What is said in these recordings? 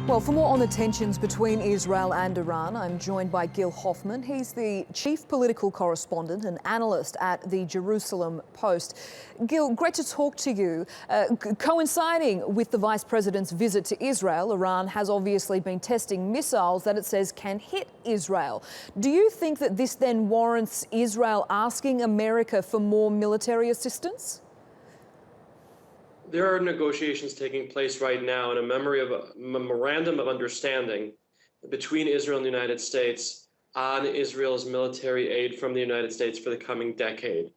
Well, for more on the tensions between Israel and Iran, I'm joined by Gil Hoffman. He's the chief political correspondent and analyst at the Jerusalem Post. Gil, great to talk to you. Coinciding with the Vice President's visit to Israel, Iran has obviously been testing missiles that it says can hit Israel. Do you think that this then warrants Israel asking America for more military assistance? There are negotiations taking place right now in a memorandum of understanding between Israel and the United States on Israel's military aid from the United States for the coming decade.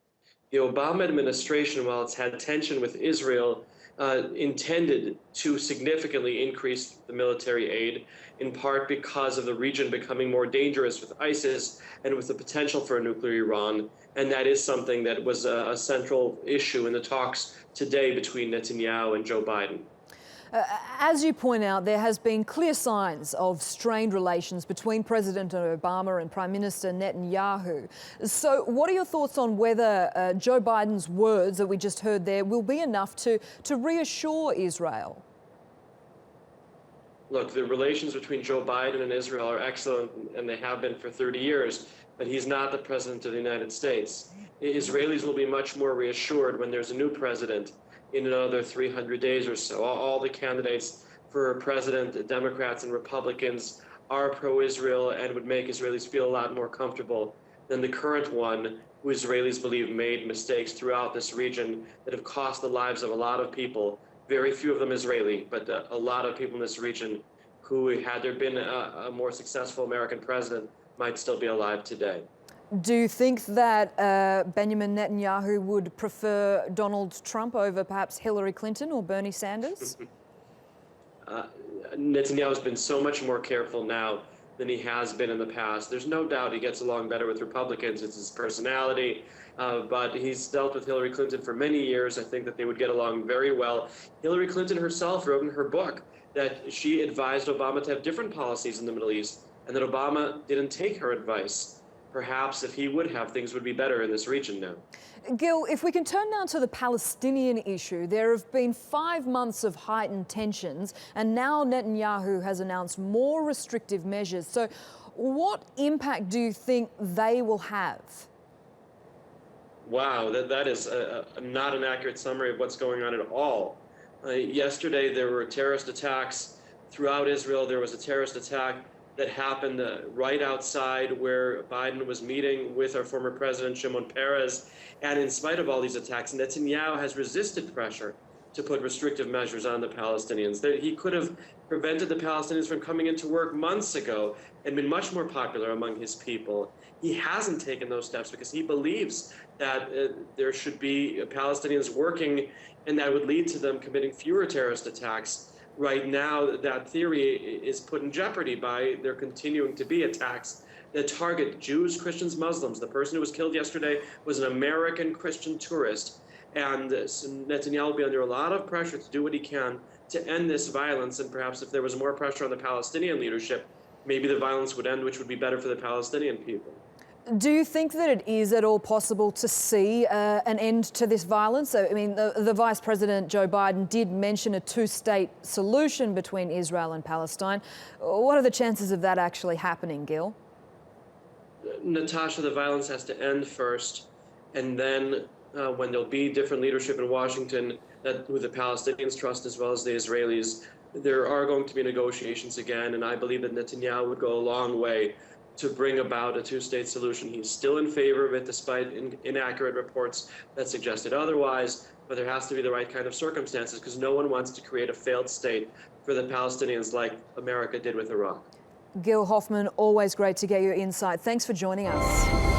The Obama administration, while it's had tension with Israel, intended to significantly increase the military aid, in part because of the region becoming more dangerous with ISIS and with the potential for a nuclear Iran. And that is something that was a central issue in the talks today between Netanyahu and Joe Biden. As you point out, there has been clear signs of strained relations between President Obama and Prime Minister Netanyahu. So what are your thoughts on whether Joe Biden's words that we just heard there will be enough to reassure Israel? Look, the relations between Joe Biden and Israel are excellent, and they have been for 30 years, but he's not the president of the United States. Israelis will be much more reassured when there's a new president in another 300 days or so. All the candidates for president, Democrats and Republicans, are pro-Israel and would make Israelis feel a lot more comfortable than the current one, who Israelis believe made mistakes throughout this region that have cost the lives of a lot of people, very few of them Israeli, but a lot of people in this region who, had there been a more successful American president, might still be alive today. Do you think that Benjamin Netanyahu would prefer Donald Trump over perhaps Hillary Clinton or Bernie Sanders? Netanyahu's been so much more careful now than he has been in the past. There's no doubt he gets along better with Republicans. It's his personality, but he's dealt with Hillary Clinton for many years. I think that they would get along very well. Hillary Clinton herself wrote in her book that she advised Obama to have different policies in the Middle East, and that Obama didn't take her advice. Perhaps if he would have, things would be better in this region now. Gil, if we can turn now to the Palestinian issue, there have been 5 months of heightened tensions, and now Netanyahu has announced more restrictive measures. So what impact do you think they will have? Wow, that is not an accurate summary of what's going on at all. Yesterday, there were terrorist attacks throughout Israel. There was a terrorist attack that happened right outside where Biden was meeting with our former president, Shimon Peres. And in spite of all these attacks, Netanyahu has resisted pressure to put restrictive measures on the Palestinians. He could have prevented the Palestinians from coming into work months ago and been much more popular among his people. He hasn't taken those steps because he believes that there should be Palestinians working, and that would lead to them committing fewer terrorist attacks. Right now, that theory is put in jeopardy by there continuing to be attacks that target Jews, Christians, Muslims. The person who was killed yesterday was an American Christian tourist. And Netanyahu will be under a lot of pressure to do what he can to end this violence. And perhaps if there was more pressure on the Palestinian leadership, maybe the violence would end, which would be better for the Palestinian people. Do you think that it is at all possible to see an end to this violence? I mean, the Vice President, Joe Biden, did mention a two-state solution between Israel and Palestine. What are the chances of that actually happening, Gil? Natasha, the violence has to end first, and then when there'll be different leadership in Washington, that who the Palestinians trust as well as the Israelis, there are going to be negotiations again, and I believe that Netanyahu would go a long way to bring about a two-state solution. He's still in favor of it, despite inaccurate reports that suggested otherwise, but there has to be the right kind of circumstances, because no one wants to create a failed state for the Palestinians like America did with Iraq. Gil Hoffman, always great to get your insight. Thanks for joining us.